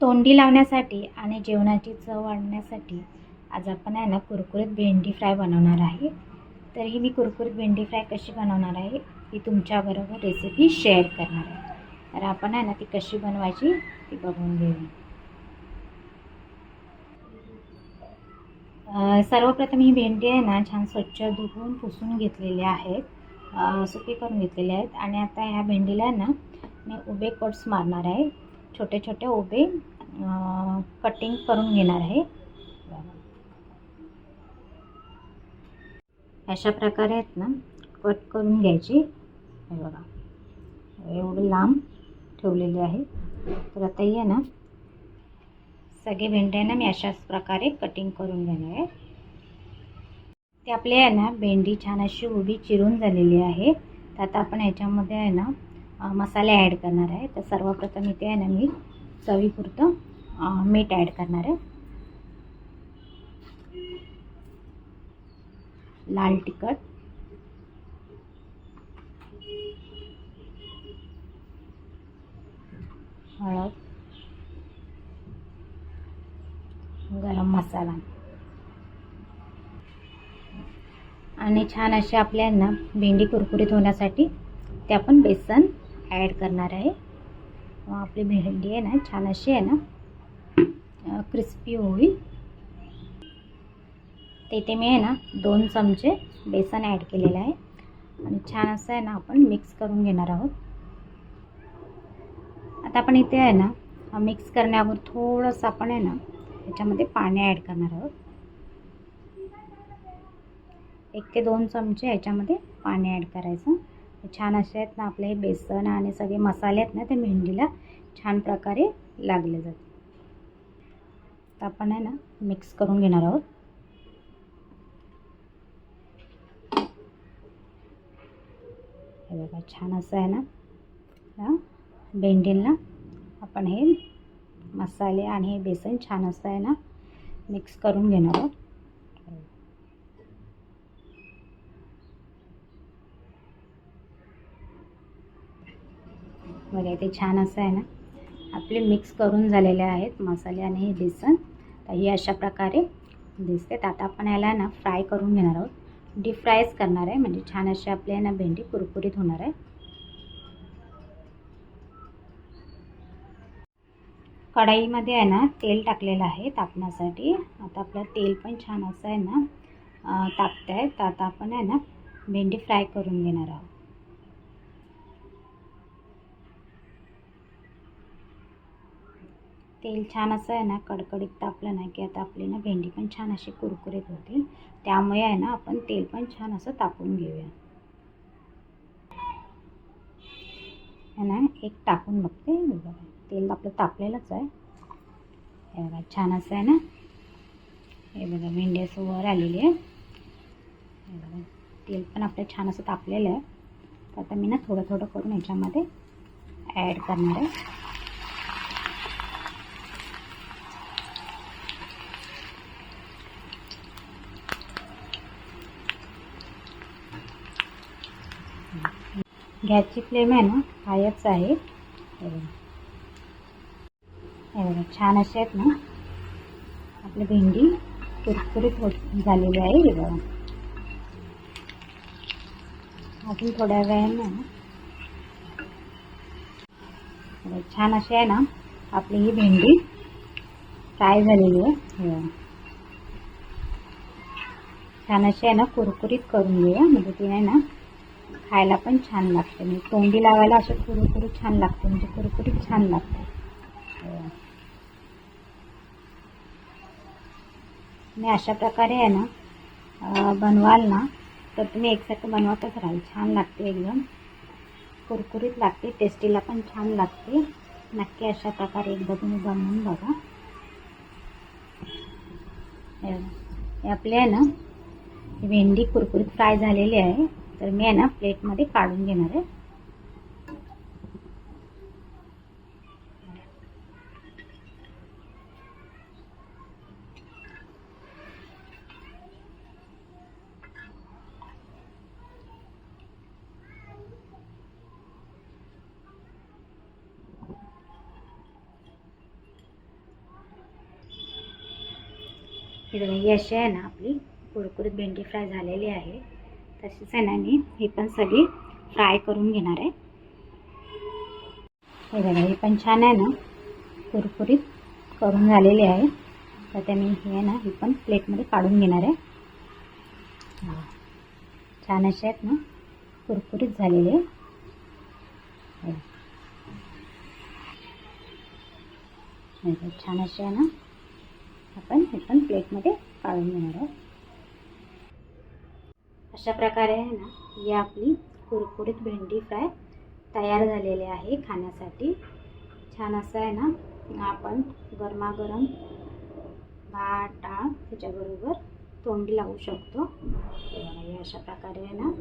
तोंडी लावण्यासाठी आणि जेवणाची चव वाढवण्यासाठी आज आपण आहे ना कुरकुरीत भेंडी फ्राय बनवणार आहे। तर ही मी कुरकुरीत भेंडी फ्राय कशी बनवणार आहे ती तुमच्याबरोबर रेसिपी शेअर करणार आहे। तर आपण आहे ना ती कशी बनवायची ती बघून घेऊया। सर्वप्रथम ही भेंडी आहे ना छान स्वच्छ धुवून पुसून घेतलेली आहेत, सुकी करून घेतलेले आहेत। आणि आता ह्या भेंडीला ना मी उभे कट्स मारणार आहे, छोटे छोटे उभे कटिंग करून घेणार आहे। अशा प्रकारे आहेत ना कट करून घ्यायची। हे बघा एवढे लांब ठेवलेले आहे। तर आता हे ना सगळे भेंड्या ना मी अशाच प्रकारे कटिंग करून घेणार आहे। ते आपले आहे ना भेंडी छान अशी उभी चिरून झालेली आहे। तर आता आपण याच्यामध्ये आहे ना मसाले ॲड करणार आहे। तर सर्वप्रथम इथे आहे ना मी चवीपुरतं मीठ ॲड करणार आहे, लाल तिखट, हळद, गरम मसाला आणि छान असे आपल्याला भेंडी कुरकुरीत होण्यासाठी ते आपण बेसन ॲड करणार आहे। आपली भेंडी आहे ना छान अशी आहे ना क्रिस्पी होईल। तेथे मी आहे ना 2 चमचे बेसन ॲड केलेलं आहे आणि छान असं आहे ना आपण मिक्स करून घेणार आहोत। आता आपण इथे आहे ना मिक्स करण्यावर थोडंसं आपण आहे ना याच्यामध्ये पाणी ॲड करणार आहोत। 1 ते 2 चमचे याच्यामध्ये पाणी ॲड करायचं। छान असे आहेत ना आपले बेसन आणि सगळे मसाले आहेत ना ते भेंडीला छान प्रकारे लागले जातात। तर आपण आहे ना मिक्स करून घेणार आहोत। हे बघा छान असं आहे ना भेंडीला आपण हे मसाले आणि हे बेसन छान असं आहे ना मिक्स करून घेणार आहोत। बघा ते छान असं आहे ना आपले मिक्स करून झालेले आहेत मसाले आणि हे बेसन। तर ही अशा प्रकारे दिसते। तर आता आपण याला ना फ्राय करून घेणार आहोत, डीप फ्रायच करणार आहे, म्हणजे छान अशी आपल्या ना भेंडी कुरकुरीत होणार आहे। कढईमध्ये आहे ना तेल टाकलेलं आहे तापण्यासाठी। आता आपलं तेल पण छान असं आहे ना तापत आहे। तर आता आपण आहे ना भेंडी फ्राय करून घेणार आहोत। तेल छान असं आहे ना कडकडीत तापलं ना की आता आपली ना भेंडी पण छान अशी कुरकुरीत होतील। त्यामुळे आहे ना आपण तेल पण छान असं तापवून घेऊया। है ना एक टाकून बघते, बघा तेल आपलं तापलेलंच आहे। हे बघा छान असं आहे ना, हे बघा भेंडी असं वर आलेली आहे। हे बघा तेल पण आपलं छान असं तापलेलं आहे। तर आता मी ना थोडं थोडं करून याच्यामध्ये ॲड करणार आहे। गॅसची फ्लेम आहे ना हायच आहे। हे बघा छान असे आहेत ना आपली भेंडी कुरकुरीत झालेली आहे। हे बघा अजून थोड्या वेळाने ना छान अशी आहे ना आपली ही भेंडी फ्राय झालेली आहे। छान अशी आहे ना कुरकुरीत करून घेऊया, म्हणजे तिने ना खायला पण छान लागते, म्हणजे तोंडी लावायला असे कुरकुरीत छान लागते, म्हणजे कुरकुरीत छान लागते। मी अशा प्रकारे आहे ना बनवाल ना तर तुम्ही एकसारखं बनवतच राहाल, छान लागते, एकदम कुरकुरीत लागते, टेस्टीला पण छान लागते। नक्की अशा प्रकारे एकदा तुम्ही बनवून बघा। हे आपले आहे ना भेंडी कुरकुरीत फ्राय झालेली आहे। तर मी आहे ना प्लेटमध्ये काढून घेणार आहे। हे बघा, ही अशी आहे ना आपली कुरकुरीत भेंडी फ्राय झालेली आहे. तशीच आहे ना मी ही पण सगळी फ्राय करून घेणार आहे. हे बघा, ही पण छान आहे ना कुरकुरीत करून झालेली आहे. तर ते मी हे ना ही पण प्लेटमध्ये काढून घेणार आहे. छान असे आहेत ना कुरकुरीत झालेले. छान असे आहे ना आपण हे पण प्लेटमध्ये काढून घेणार आहे. अशा प्रकारे आहे ना ही आपली कुरकुरीत भेंडी फ्राय तयार झालेली आहे खाण्यासाठी. छान असं आहे ना आपण गरमागरम भात डाळ त्याच्याबरोबर तोंडी लावू शकतो. हे अशा प्रकारे आहे ना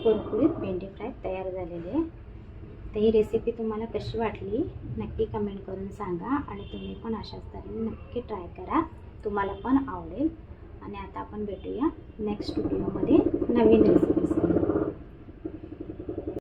कुरकुरीत भेंडी फ्राय तयार झालेली आहे. तर ही रेसिपी तुम्हाला कशी वाटली नक्की कमेंट करून सांगा आणि तुम्ही पण अशाच तऱ्हेने नक्की ट्राय करा, तुम्हाला पण आवडेल. आणि आता आपण भेटूया नेक्स्ट व्हिडिओमध्ये नवीन रेसिपी.